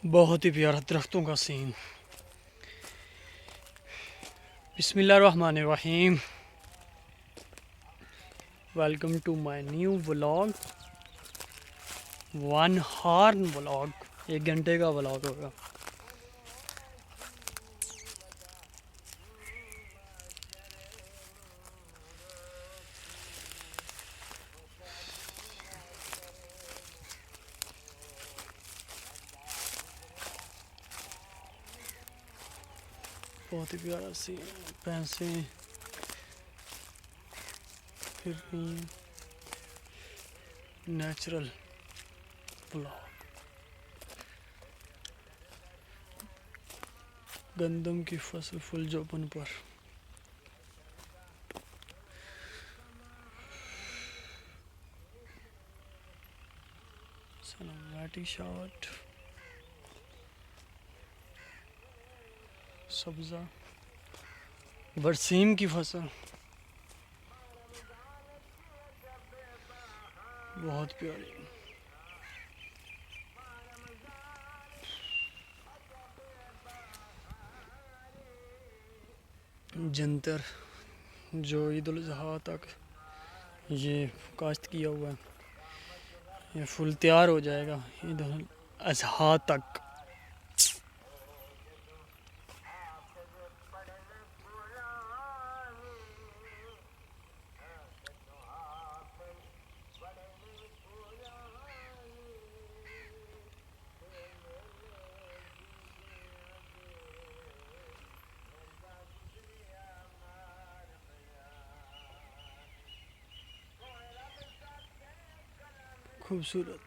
बहुत ही प्यारा दरख्तों का सीन। बिस्मिल्लाहिर्रहमानिर्रहीम। Welcome to my new vlog. One horn vlog, 1 घंटे का व्लॉग होगा। बहुत ही प्यारा सीन, भैंसे फिर नेचुरल व्लॉग। गंदम की फसल फुल जोबन पर। Cinematic shot. सब्जा बरसीम की फसल बहुत प्यारी। जंतर जो ईद उल अज़हा तक ये काश्त किया हुआ है, ये फुल तैयार हो जाएगा ईद उल अज़हा तक। खूबसूरत।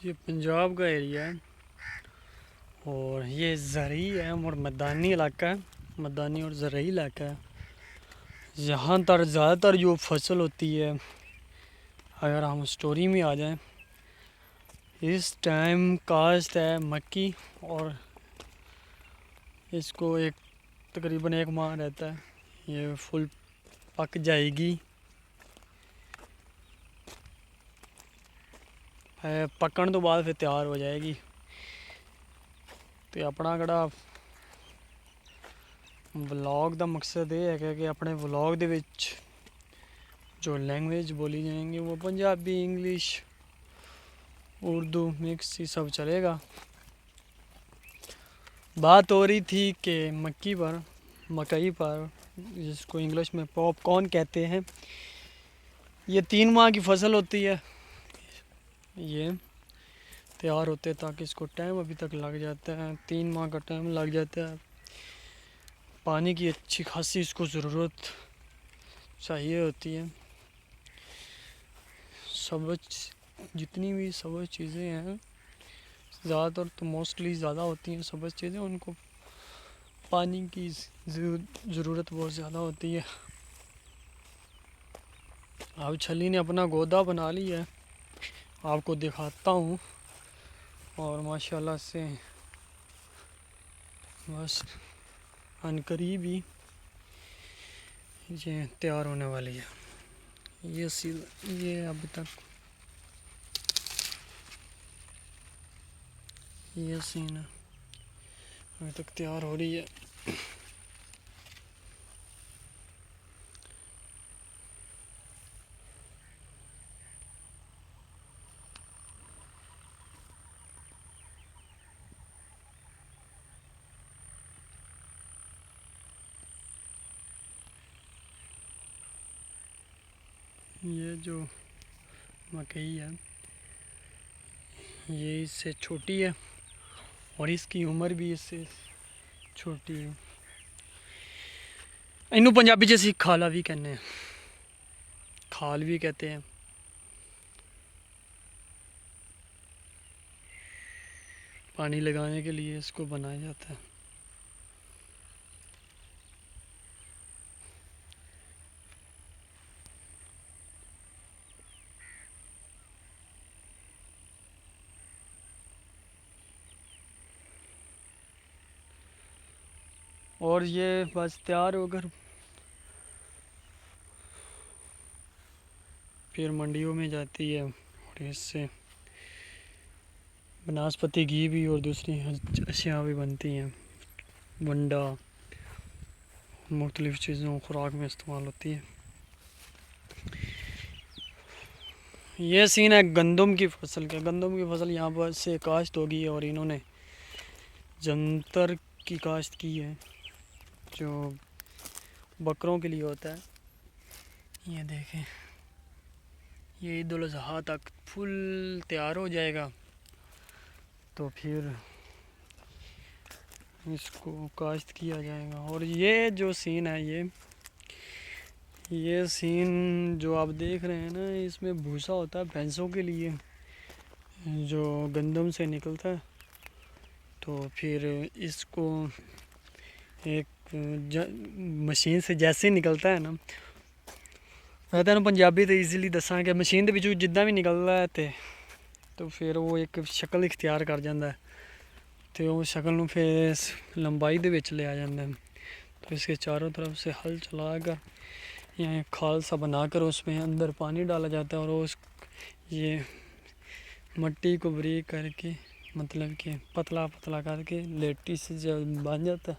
ये पंजाब का एरिया है और ये ज़रई है और मैदानी इलाका है। मैदानी और ज़रई इलाका है। यहाँ पर ज़्यादातर जो फसल होती है, अगर हम स्टोरी में आ जाएं, इस टाइम काश्त है मक्की और इसको तकरीबन 1 माह रहता है। ये फुल पक जाएगी। पकन तो बाद फिर तैयार हो जाएगी। तो अपना कड़ा व्लॉग का मकसद ये है कि अपने व्लॉग दे विच जो लैंग्वेज बोली जाएंगी वो पंजाबी, इंग्लिश, उर्दू मिक्स ही सब चलेगा। बात हो रही थी कि मकई पर जिसको इंग्लिश में पॉपकॉर्न कहते हैं। ये 3 माह की फसल होती है, ये तैयार होते हैं, ताकि इसको टाइम अभी तक लग जाता है, 3 माह का टाइम लग जाता है। पानी की अच्छी खासी इसको ज़रूरत चाहिए होती है। सब जितनी भी सब चीज़ें हैं, ज़्यादातर तो मोस्टली ज़्यादा होती हैं सब चीज़ें, उनको पानी की ज़रूरत बहुत ज़्यादा होती है। अब छली ने अपना गोदा बना लिया है, आपको दिखाता हूँ। और माशाल्लाह से बस अनकरीब ही ये तैयार होने वाली है। ये अभी तक ये सीन है, अभी तक तैयार हो रही है। ये जो मकई है ये इससे छोटी है और इसकी उम्र भी इससे छोटी है। इनू पंजाबी च असीं खाला भी कहने हैं, खाल भी कहते हैं। पानी लगाने के लिए इसको बनाया जाता है। और ये बस तैयार होकर फिर मंडियों में जाती है, और इससे बनास्पति घी भी और दूसरी अशिया भी बनती हैं। वंडा मुख्तलिफ़ चीज़ों खुराक में इस्तेमाल होती है। ये सीन है गंदम की फसल का। गंदम की फसल यहाँ पर से काश्त होगी और इन्होंने जंतर की काश्त की है, जो बकरों के लिए होता है। ये देखें, ये ईद उल अज़हा तक फुल तैयार हो जाएगा, तो फिर इसको काश्त किया जाएगा। और ये जो सीन है, ये सीन जो आप देख रहे हैं ना, इसमें भूसा होता है भैंसों के लिए, जो गंदम से निकलता है। तो फिर इसको एक मशीन से जैसे निकलता है ना, मैं तेन पंजाबी तो ईजीली दसा कि मशीन के विचों जिद्दां भी निकलता है तो फिर वो एक शक्ल इख्तियार कर जाता है, तो उस शक्ल में फिर लंबाई दे विच लिया जाता है। तो इसके चारों तरफ से हल चलाकर या खाल सा बनाकर उसमें अंदर पानी डाला जाता है, और उस ये मट्टी को बारीक करके, मतलब कि पतला पतला करके लेटी से जब बन जाता है,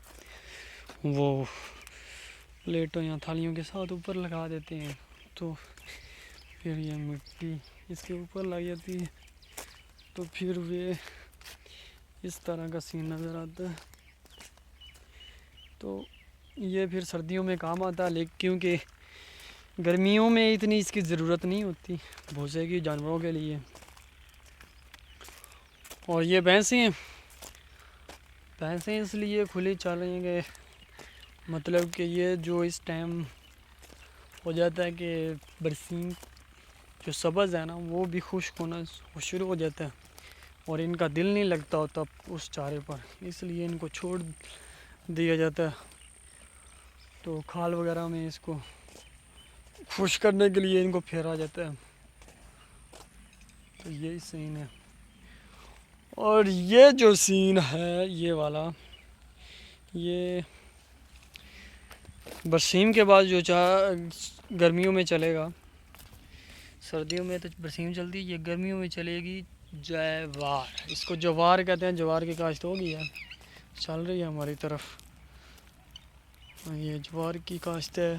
वो प्लेटों या थालियों के साथ ऊपर लगा देते हैं। तो फिर ये मिट्टी इसके ऊपर लग जाती है, तो फिर वे इस तरह का सीन नज़र आता है। तो ये फिर सर्दियों में काम आता है, लेकिन क्योंकि गर्मियों में इतनी इसकी ज़रूरत नहीं होती भूसे की जानवरों के लिए। और ये भैंसें इसलिए खुली चल रही हैं कि मतलब कि ये जो इस टाइम हो जाता है कि बरसीम जो सब्ज़ है ना, वो भी खुश्क होना शुरू हो जाता है, और इनका दिल नहीं लगता होता उस चारे पर, इसलिए इनको छोड़ दिया जाता है। तो खाल वगैरह में इसको खुश करने के लिए इनको फेरा जाता है। तो यही सीन है। और ये जो सीन है ये वाला, ये बरसीम के बाद जो गर्मियों में चलेगा। सर्दियों में तो बरसीम चलती है, ये गर्मियों में चलेगी ज्वार। इसको ज्वार कहते हैं। ज्वार की काश्त होगी है, चल रही है हमारी तरफ। ये ज्वार की काश्त है।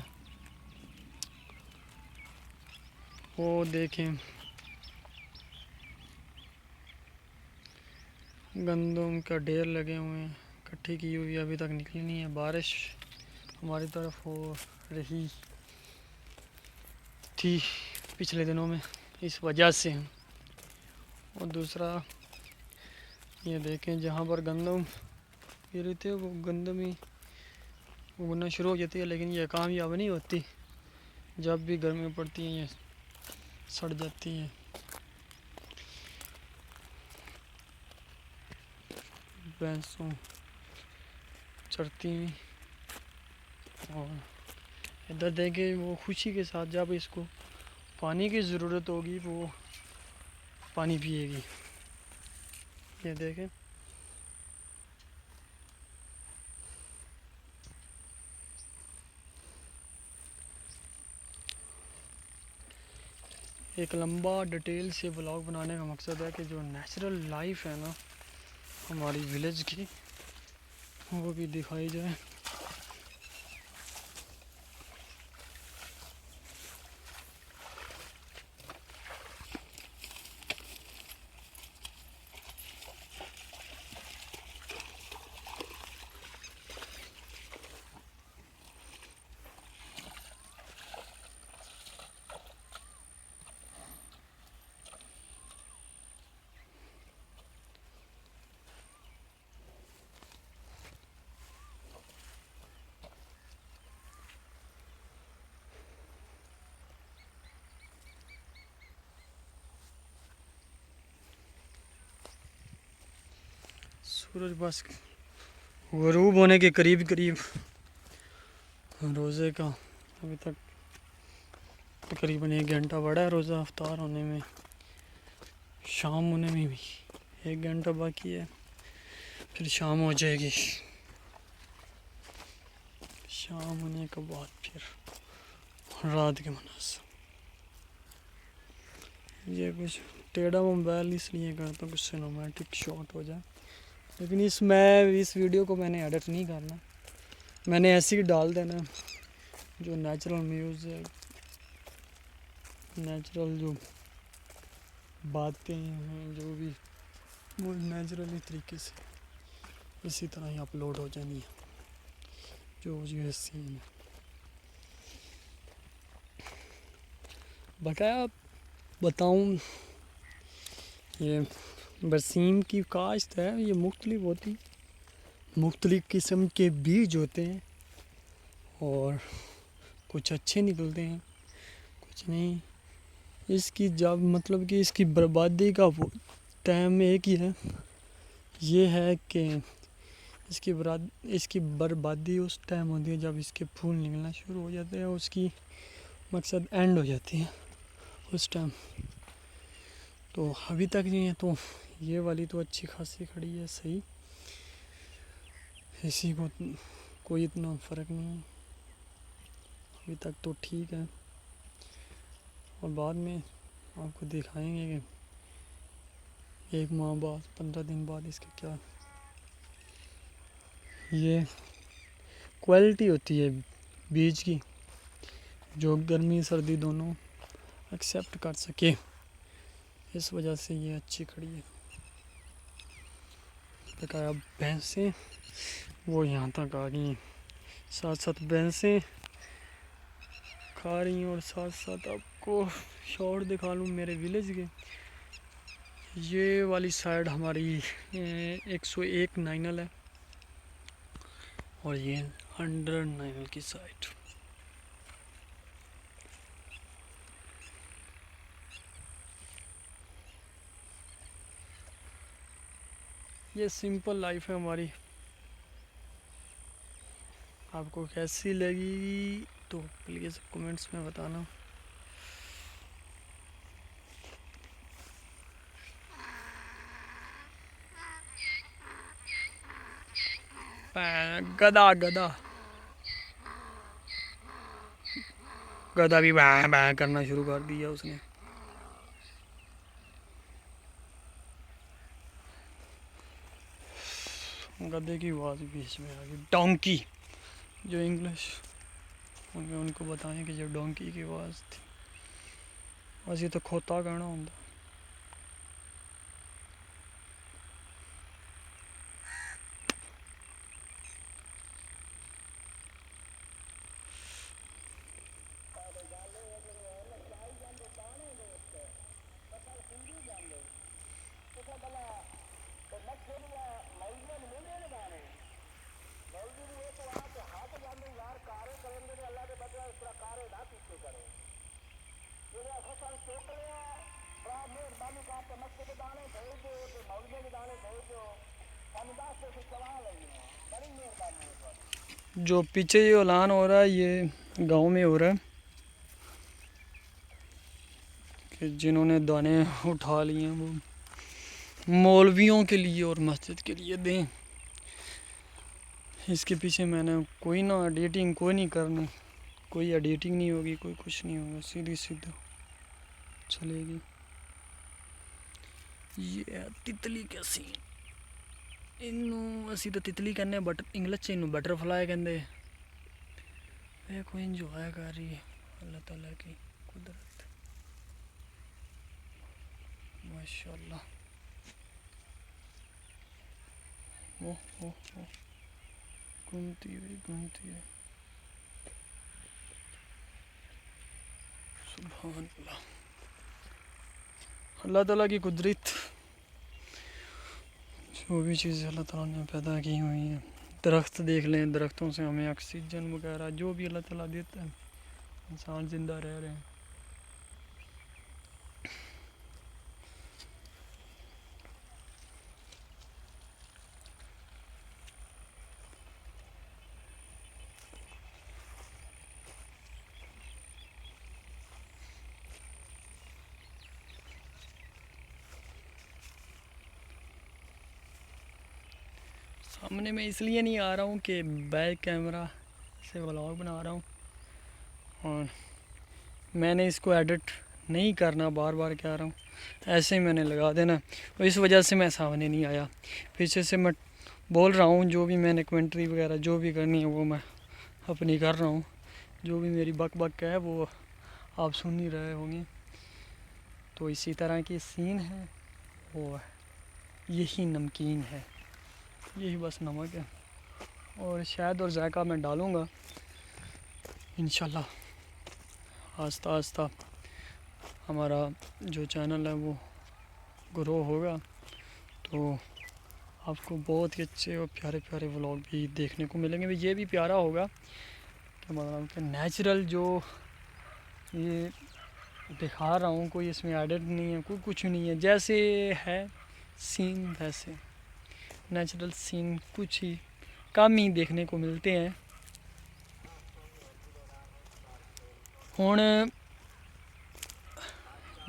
वो देखें, गंदम का ढेर लगे हुए हैं, इकट्ठी की हुई, अभी तक निकली नहीं है। बारिश हमारी तरफ हो रही थी पिछले दिनों में, इस वजह से। और दूसरा ये देखें, जहाँ पर गंदम गिरी थी वो गंदम ही उगना शुरू हो जाती है, लेकिन ये कामयाब नहीं होती। जब भी गर्मी पड़ती है ये सड़ जाती है। भैंसों चरती हैं। और इधर देखें, वो खुशी के साथ जब इसको पानी की ज़रूरत होगी वो पानी पिएगी। ये देखें, एक लंबा डिटेल से ब्लॉग बनाने का मकसद है कि जो नेचुरल लाइफ है ना हमारी विलेज की, वो भी दिखाई जाए। सूरज बस ग़ुरूब होने के करीब करीब रोज़े का अभी तक तकरीबन 1 घंटा बड़ा है। रोज़ा अफ्तार होने में, शाम होने में भी 1 घंटा बाकी है, फिर शाम हो जाएगी। शाम होने के बाद फिर रात के मनाज़। ये कुछ टेढ़ा मोबाइल इसलिए करता हूँ कुछ सिनेमैटिक शॉट हो जाए, लेकिन इस वीडियो को मैंने एडिट नहीं करना, मैंने ऐसे ही डाल देना। जो नेचुरल म्यूज़िक, नेचुरल जो बातें हैं, जो भी वो नेचुरली तरीके से इसी तरह ही अपलोड हो जानी है। जो सीन बकाया बताऊँ, ये बरसीम की काश्त है, ये मुख्तलिफ होती, मुख्तलिफ किस्म के बीज होते हैं और कुछ अच्छे निकलते हैं, कुछ नहीं। इसकी जब मतलब कि इसकी बर्बादी का टाइम एक ही है, ये है कि इसकी बर्बादी उस टाइम होती है जब इसके फूल निकलना शुरू हो जाते हैं, उसकी मकसद एंड हो जाती है उस टाइम। तो अभी तक नहीं है, तो ये वाली तो अच्छी खासी खड़ी है सही, इसी को कोई इतना फ़र्क नहीं है, अभी तक तो ठीक है। और बाद में आपको दिखाएंगे कि 1 माह बाद, 15 दिन बाद इसके क्या ये क्वालिटी होती है बीज की, जो गर्मी सर्दी दोनों एक्सेप्ट कर सके, इस वजह से ये अच्छी खड़ी है। बकाया भैंसें वो यहाँ तक आ गई हैं, साथ साथ भैंसें खा रही हैं, और साथ साथ आपको शॉट दिखा लूँ मेरे विलेज के। ये वाली साइड हमारी 101 नाइनल है और ये 100 नाइनल की साइड। ये सिंपल लाइफ है हमारी। आपको कैसी लगी तो प्लीज़ कमेंट्स में बताना। गधा गधा गधा भी बैं बैं करना शुरू कर दिया उसने। गधे की आवाज़ बीच में आ गई। डोंकी, जो इंग्लिश उनमें उनको बताएं कि जो डोंकी की आवाज़ थी, बस ये तो खोता कहना होता। जो पीछे ये ऐलान हो रहा है ये गांव में हो रहा है कि जिन्होंने दाने उठा लिए हैं वो मौलवियों के लिए और मस्जिद के लिए दें। इसके पीछे मैंने कोई ना एडिटिंग कोई नहीं करनी, कोई एडिटिंग नहीं होगी, कोई कुछ नहीं होगा, सीधी सीधा चलेगी। ये है तितली का सीन। इनू असी तो तितली कहने बट इंग्लिश च इनू बटरफ्लाई कहते। देखो इंजॉय कर रही है अल्लाह ताला की कुदरत, माशाल्लाह। ओ घूमती है सुभान अल्लाह, अल्लाह ताला की कुदरत। जो भी चीज़ें अल्लाह ताला ने पैदा की हुई हैं, दरख्त देख लें, दरख्तों से हमें ऑक्सीजन वगैरह जो भी अल्लाह ताला देता है, इंसान ज़िंदा रह रहे हैं। सामने मैं इसलिए नहीं आ रहा हूँ कि बैक कैमरा से व्लॉग बना रहा हूँ और मैंने इसको एडिट नहीं करना, बार बार कह रहा हूँ, ऐसे ही मैंने लगा देना, तो इस वजह से मैं सामने नहीं आया। पीछे से मैं बोल रहा हूँ, जो भी मैंने कमेंट्री वगैरह जो भी करनी है वो मैं अपनी कर रहा हूँ, जो भी मेरी बक बक है वो आप सुन ही रहे होंगे। तो इसी तरह की सीन है, वो यही नमकीन है, यही बस नमक है और शहद और जायका मैं डालूँगा इंशाल्लाह। आस्ता आस्ता हमारा जो चैनल है वो ग्रो होगा तो आपको बहुत ही अच्छे और प्यारे प्यारे व्लॉग भी देखने को मिलेंगे। ये भी प्यारा होगा कि मतलब कि नेचुरल जो ये दिखा रहा हूँ, कोई इसमें एडिट नहीं है, कोई कुछ नहीं है, जैसे है सीन वैसे नेचुरल सीन कुछ ही कम ही देखने को मिलते हैं। हुण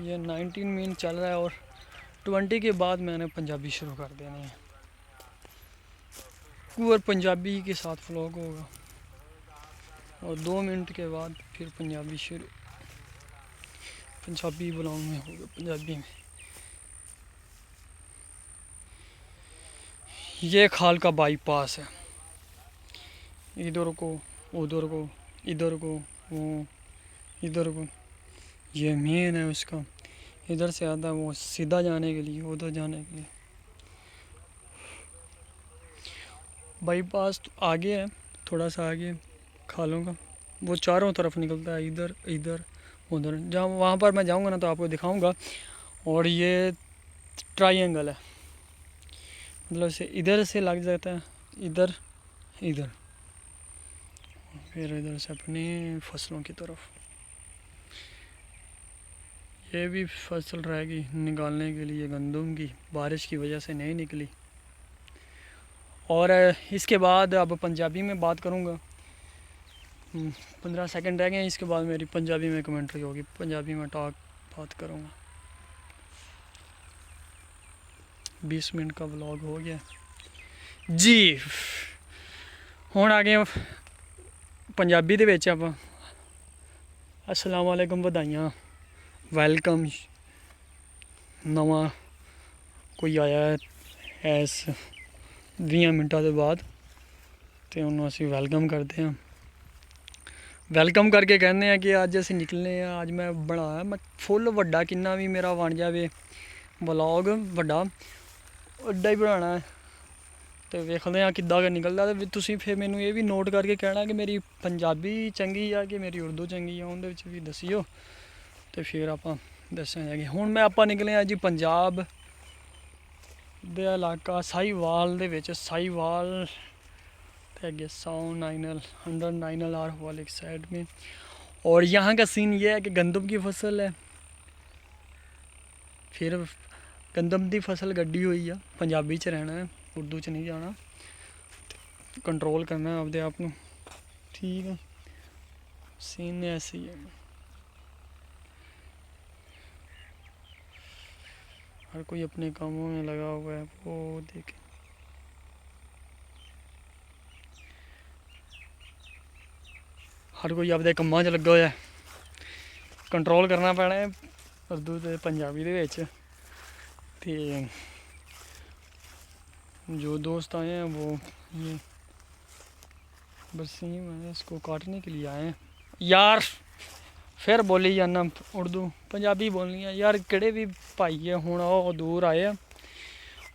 ये 19 मिनट चल रहा है और 20 के बाद मैंने पंजाबी शुरू कर देनी है, और पंजाबी के साथ व्लॉग होगा और 2 मिनट के बाद फिर पंजाबी शुरू, पंजाबी व्लॉग में होगा पंजाबी में। ये खाल का बाईपास है, इधर को उधर को इधर को वो इधर को, ये मेन है उसका, इधर से आता है वो सीधा जाने के लिए, उधर जाने के लिए। बाईपास तो आगे है, थोड़ा सा आगे खालों का, वो चारों तरफ निकलता है, इधर इधर उधर, जहाँ वहाँ पर मैं जाऊँगा ना तो आपको दिखाऊँगा। और ये ट्रायंगल है, मतलब से इधर से लग जाता है, इधर इधर, फिर इधर से अपनी फसलों की तरफ। ये भी फसल रहेगी निकालने के लिए गंदम की, बारिश की वजह से नहीं निकली। और इसके बाद अब पंजाबी में बात करूँगा, 15 सेकंड रह गए हैं, इसके बाद मेरी पंजाबी में कमेंट्री होगी, पंजाबी में बात करूँगा। 20 मिनट का व्लॉग हो गया जी। हुण आ गए पंजाबी दे विच आपां। अस्सलाम वालेकुम, वधाइयां, वेलकम। नवा कोई आया है इस 20 मिनटां दे बाद तो उन्होंने असी वैलकम करते हैं, वैलकम करके कहते हैं कि अज असी निकलने हैं। अज मैं बनाया मैं फुल वड्डा, किन्ना भी मेरा बन जाए व्लॉग वड्डा वड्डा ही बनाना है, तो वेखते हैं किद्दां क निकलदा। ते तुसीं फिर मैनूं ये भी नोट करके कहना कि मेरी पंजाबी चंगी आ कि मेरी उर्दू चंगी आ, उहदे विच भी दस्सिओ, तो फिर आपां दस्सांगे। हुण मैं आपां निकले आ जी पंजाब दे इलाका साहिवाल दे विच, साहिवाल ते अगे साउंड 9 आर वाले साइड में। और यहाँ का सीन ये है कि गंदम की फसल है, फिर गंदम की फसल गड्डी हुई है, पंजाबी च रहना है, उर्दू च नहीं जाना, कंट्रोल करना है आपदे आप नूं। ठीक है, सीन ऐसे ही है। हर कोई अपने कामों में लगा हुआ है। वो देखें, हर कोई अपने ਕੰਮਾਂ 'ਚ ਲੱਗਾ ਹੋਇਆ। कंट्रोल करना पैना है उर्दू ते पंजाबी दे विच। ते जो दोस्त आए हैं वो ये बरसीम है, इसको काटने के लिए आए हैं। यार फिर बोली जाना उर्दू पंजाबी बोलनी है यार। किहड़े भी भाई है हुण ओह दूर आए आ,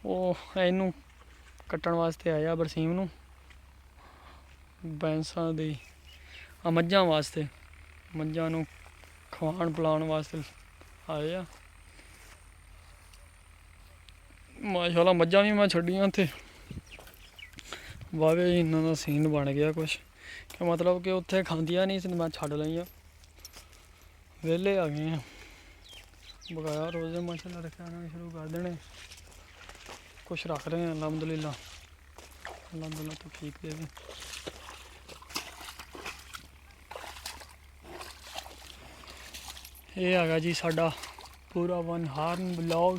ओह इनू कट्टण वास्ते आए आ बरसीम नू, बैंसां दी मझां वास्ते, मझां नू खवाण पिलाउण वास्ते आए आ। माशाअल्लाह मझां भी मैं छड्डियां ते वावे इन्ना दा सीन बन गया कुछ कि मतलब कि उत्थे खांदियां नहीं सी, मैं छड्ड लईयां, वेले आ गए हैं। बकाया रोज़े माशाअल्लाह रखा शुरू कर देने, कुछ रख रहे हैं अल्हम्दुलिल्लाह, अल्हम्दुलिल्लाह तो ठीक दे दी। ये आ गया जी साडा पूरा one horn blog,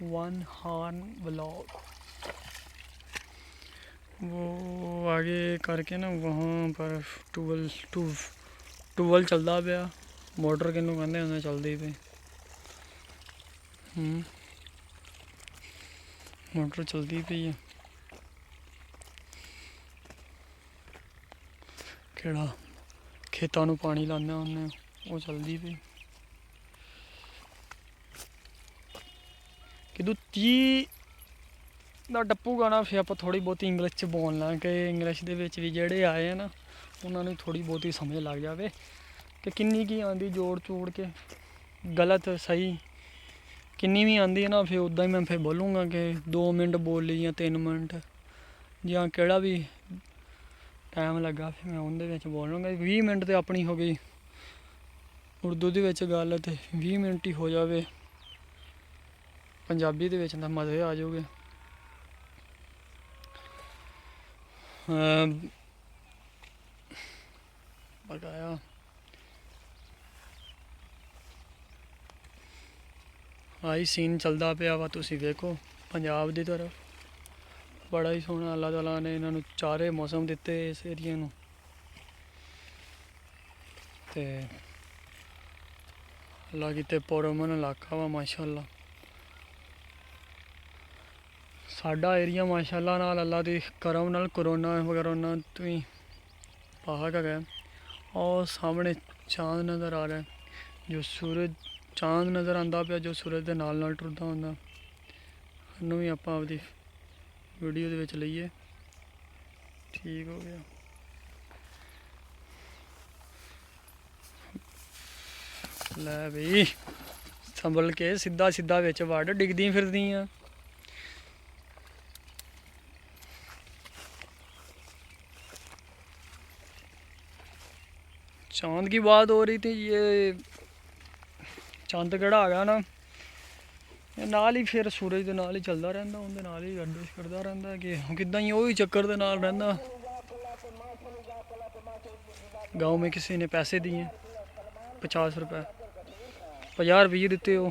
one horn blog. वो आगे करके ना वहाँ पर टूबल चलता पाया, मोटर किनू कहते हैं चलती पई। मोटर चलती पई है, केड़ा खेतों नू पानी लाने होन्ने वो चलती पई। कि 30 ਦਾ ਟੱਪੂਗਾ ਨਾ ਫਿਰ ਆਪਾਂ ਥੋੜ੍ਹੀ ਬਹੁਤੀ ਇੰਗਲਿਸ਼ 'ਚ ਬੋਲਣਾ ਕਿ ਇੰਗਲਿਸ਼ ਦੇ ਵਿੱਚ ਵੀ ਜਿਹੜੇ ਆਏ ਆ ਨਾ ਉਹਨਾਂ ਨੂੰ ਥੋੜ੍ਹੀ ਬਹੁਤੀ ਸਮਝ ਲੱਗ ਜਾਵੇ ਕਿ ਕਿੰਨੀ ਕੀ ਆਉਂਦੀ ਜੋੜ ਚੋੜ ਕੇ, ਗਲਤ ਸਹੀ ਕਿੰਨੀ ਵੀ ਆਉਂਦੀ ਹੈ ਨਾ। ਫਿਰ ਉੱਦਾਂ ਹੀ ਮੈਂ ਫਿਰ ਬੋਲੂँਗਾ ਕਿ 2 ਮਿੰਟ ਬੋਲ ਲਈ ਜਾਂ 3 ਮਿੰਟ ਜਾਂ ਕਿਹੜਾ ਵੀ ਟਾਈਮ ਲੱਗਾ ਫਿਰ ਮੈਂ ਉਹਦੇ ਵਿੱਚ ਬੋਲੂँਗਾ। 20 ਮਿੰਟ ਤਾਂ ਆਪਣੀ ਹੋ ਗਈ ਉਰਦੂ ਦੇ ਵਿੱਚ ਗੱਲ, ਤੇ 20 ਮਿੰਟ ਹੀ ਹੋ ਜਾਵੇ ਪੰਜਾਬੀ ਦੇ ਵਿੱਚ ਤਾਂ ਮਜ਼ੇ ਆ ਜਾਊਗੇ। बकाया आई सीन चलता पिया वा, तुसी देखो पंजाब की तरफ बड़ा ही सोहना अल्लाह ताला ने इन्होंने चारे मौसम दिते इस एरिए नू। ते अल्लाह किते पुरअमन इलाका वा माशाअल्लाह। साडा एरिया माशाअल्लाह नाल अल्लाह दी करम नाल कोरोना वगैरह तो ही पाक है। और सामने चांद नज़र आ रहा है, जो सूरज चांद नज़र आंदा पिया जो सूरज के नाल नाल टुरदा हुंदा। इन्हू भी आपां आपदी वीडियो दे विच लईए, ठीक हो गया। लै बई संभल के सीधा सीधा विच वड़, डिगदी फिरदियां। चांद की बात हो रही थी, ये चंद केड़ा आ गया ना नाल ही फिर सूरज के नाल ही चलता रहता, उनके नाल ही गर्दिश करता रहता कि किदा ही वही चक्कर के नाल रहता। गाँव में किसी ने पैसे दिए 50 रुपये, 50 रुपये दिते हो